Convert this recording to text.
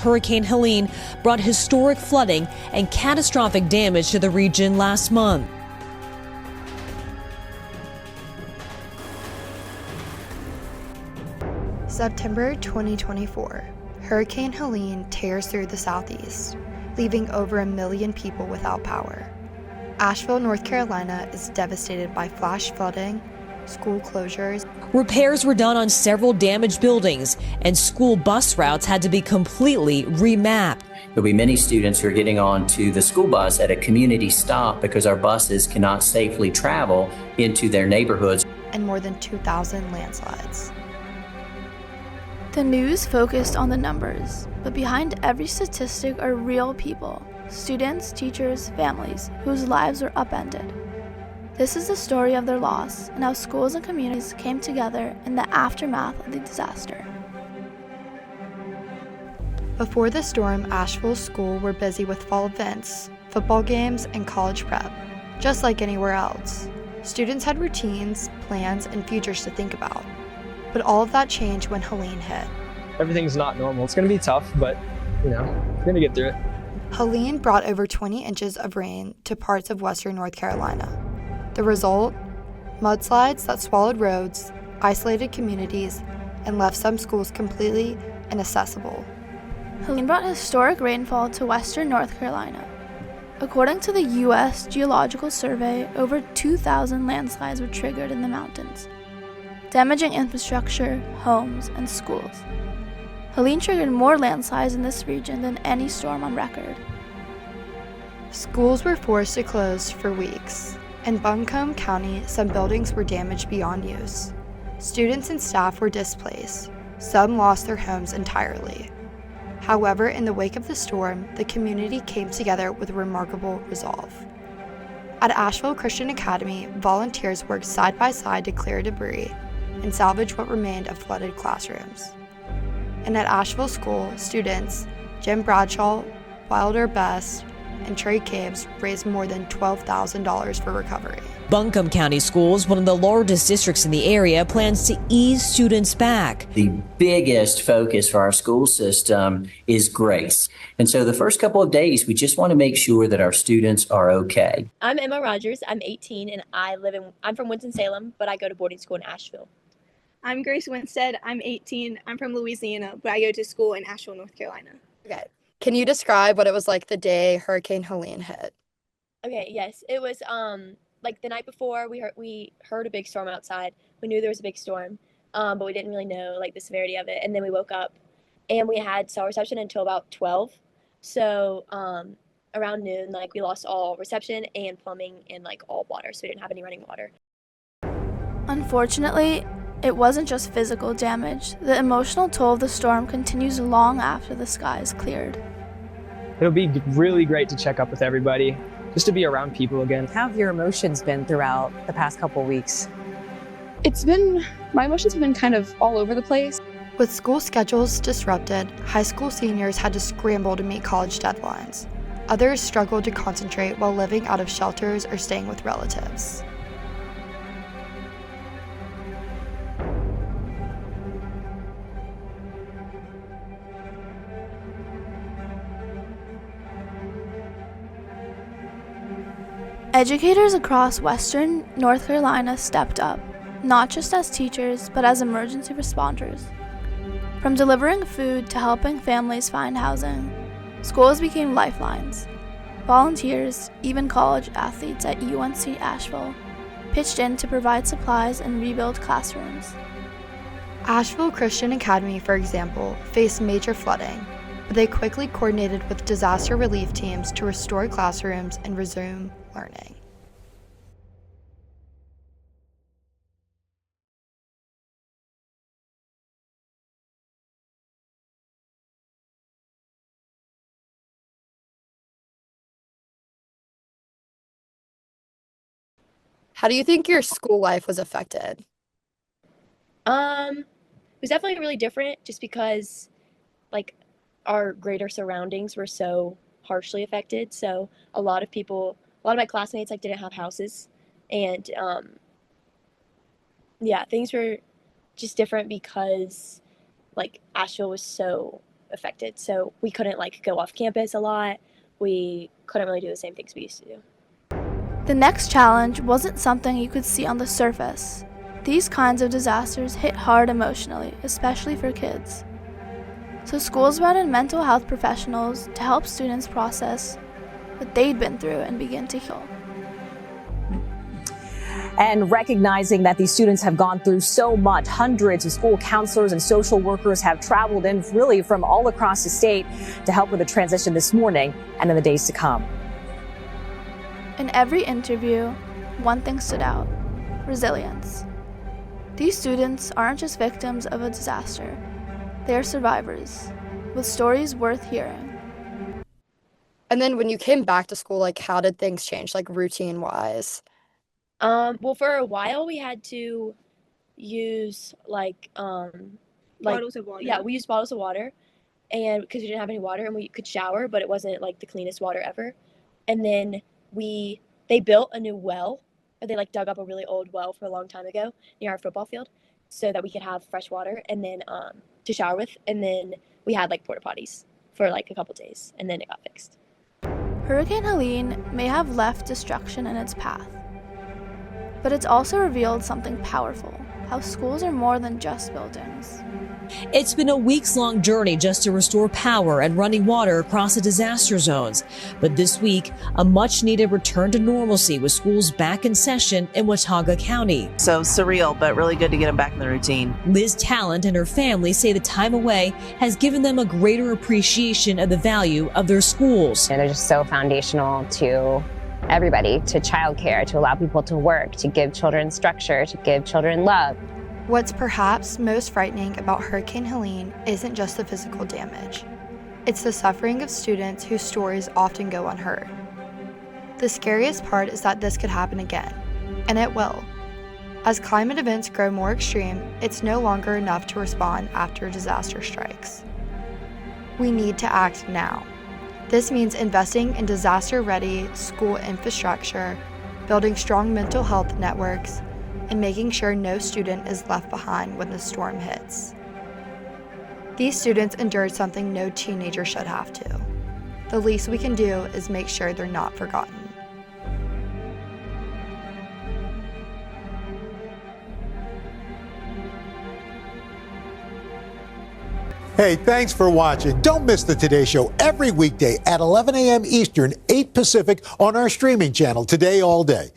Hurricane Helene brought historic flooding and catastrophic damage to the region last month. September 2024, Hurricane Helene tears through the southeast, leaving over 1 million people without power. Asheville, North Carolina is devastated by flash flooding, school closures. Repairs were done on several damaged buildings, and school bus routes had to be completely remapped. There'll be many students who are getting on to the school bus at a community stop because our buses cannot safely travel into their neighborhoods. And more than 2,000 landslides. The news focused on the numbers, but behind every statistic are real people, students, teachers, families, whose lives were upended. This is the story of their loss and how schools and communities came together in the aftermath of the disaster. Before the storm, Asheville's schools were busy with fall events, football games, and college prep, just like anywhere else. Students had routines, plans, and futures to think about. But all of that changed when Helene hit. Everything's not normal. It's going to be tough, but, we're going to get through it. Helene brought over 20 inches of rain to parts of western North Carolina. The result? Mudslides that swallowed roads, isolated communities, and left some schools completely inaccessible. Helene brought historic rainfall to western North Carolina. According to the U.S. Geological Survey, over 2,000 landslides were triggered in the mountains, damaging infrastructure, homes, and schools. Helene triggered more landslides in this region than any storm on record. Schools were forced to close for weeks. In Buncombe County, some buildings were damaged beyond use. Students and staff were displaced. Some lost their homes entirely. However, in the wake of the storm, the community came together with remarkable resolve. At Asheville Christian Academy, volunteers worked side by side to clear debris and salvage what remained of flooded classrooms. And at Asheville School, students Jim Bradshaw, Wilder Best, and Trey Cabes raised more than $12,000 for recovery. Buncombe County Schools, one of the largest districts in the area, plans to ease students back. The biggest focus for our school system is grace. And so the first couple of days, we just want to make sure that our students are okay. I'm Emma Rogers. I'm 18 and I'm from Winston-Salem, but I go to boarding school in Asheville. I'm Grace Winstead. I'm 18. I'm from Louisiana, but I go to school in Asheville, North Carolina. Okay. Can you describe what it was like the day Hurricane Helene hit? Okay, yes. It was like the night before we heard a big storm outside. We knew there was a big storm, but we didn't really know like the severity of it. And then we woke up and we had cell reception until about 12. So around noon, like we lost all reception and plumbing and like all water. So we didn't have any running water. Unfortunately, it wasn't just physical damage. The emotional toll of the storm continues long after the skies cleared. It'll be really great to check up with everybody, just to be around people again. How have your emotions been throughout the past couple weeks? My emotions have been kind of all over the place. With school schedules disrupted, high school seniors had to scramble to meet college deadlines. Others struggled to concentrate while living out of shelters or staying with relatives. Educators across western North Carolina stepped up, not just as teachers, but as emergency responders. From delivering food to helping families find housing, schools became lifelines. Volunteers, even college athletes at UNC Asheville, pitched in to provide supplies and rebuild classrooms. Asheville Christian Academy, for example, faced major flooding, but they quickly coordinated with disaster relief teams to restore classrooms and resume learning. How do you think your school life was affected? It was definitely really different just because like our greater surroundings were so harshly affected. So a lot of my classmates like didn't have houses, and things were just different because like Asheville was so affected. So we couldn't like go off campus a lot. We couldn't really do the same things we used to do. The next challenge wasn't something you could see on the surface. These kinds of disasters hit hard emotionally, especially for kids. So schools brought in mental health professionals to help students process what they'd been through and begin to heal. And recognizing that these students have gone through so much, hundreds of school counselors and social workers have traveled in really from all across the state to help with the transition this morning and in the days to come. In every interview, one thing stood out: resilience. These students aren't just victims of a disaster. They are survivors with stories worth hearing. And then when you came back to school, like, how did things change, like, routine-wise? Well, for a while we had to use Bottles of water. Yeah, we used bottles of water, and because we didn't have any water, and we could shower, but it wasn't like the cleanest water ever. And then they built a new well, or they like dug up a really old well for a long time ago near our football field, so that we could have fresh water and then to shower with. And then we had like porta potties for like a couple days, and then it got fixed. Hurricane Helene may have left destruction in its path, but it's also revealed something powerful: how schools are more than just buildings. It's been a weeks-long journey just to restore power and running water across the disaster zones. But this week, a much-needed return to normalcy with schools back in session in Watauga County. So surreal, but really good to get them back in the routine. Liz Talent and her family say the time away has given them a greater appreciation of the value of their schools. And they're just so foundational to everybody, to childcare, to allow people to work, to give children structure, to give children love. What's perhaps most frightening about Hurricane Helene isn't just the physical damage. It's the suffering of students whose stories often go unheard. The scariest part is that this could happen again, and it will. As climate events grow more extreme, it's no longer enough to respond after a disaster strikes. We need to act now. This means investing in disaster-ready school infrastructure, building strong mental health networks, and making sure no student is left behind when the storm hits. These students endured something no teenager should have to. The least we can do is make sure they're not forgotten. Hey, thanks for watching. Don't miss the Today Show every weekday at 11 a.m. Eastern, 8 Pacific on our streaming channel, Today All Day.